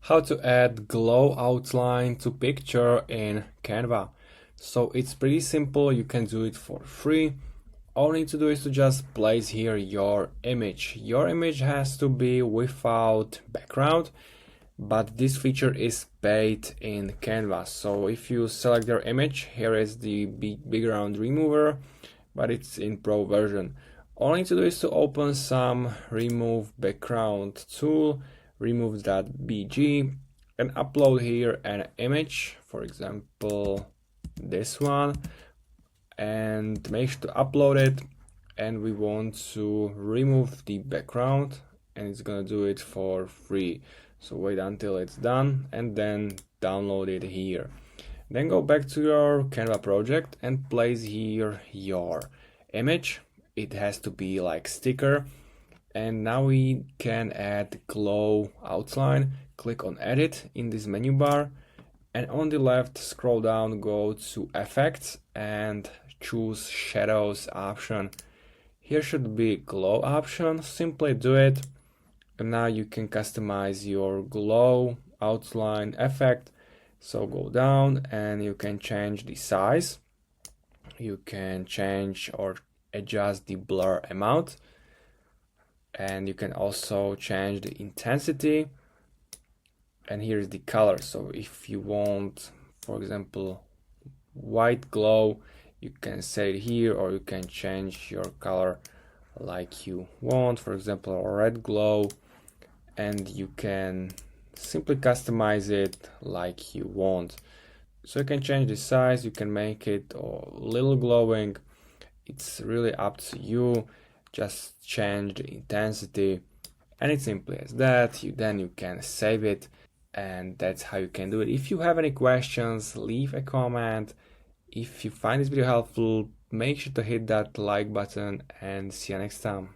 How to add glow outline to picture in Canva. So it's pretty simple, you can do it for free. All you need to do is to just place here your image. Your image has to be without background, but this feature is paid in Canva. So if you select your image, here is the background remover, but it's in pro version. All you need to do is to open some remove background tool, remove that BG, and upload here an image, for example this one, and make sure to upload it. And we want to remove the background, and it's gonna do it for free. So wait until it's done and then download it here. Then go back to your Canva project and place here your image. It has to be like sticker. And now we can add glow outline. Click on edit in this menu bar, and on the left scroll down, go to effects and choose shadows option. Here should be glow option, simply do it. And now you can customize your glow outline effect. So go down and you can change the size. You can change or adjust the blur amount. And you can also change the intensity. And here is the color. So if you want, for example, white glow, you can say it here, or you can change your color like you want, for example, red glow, and you can simply customize it like you want. So you can change the size, you can make it a little glowing. It's really up to you. Just change the intensity, and it's simply as that. Then you can save it, and that's how you can do it. If you have any questions, leave a comment. If you find this video helpful, make sure to hit that like button, and see you next time.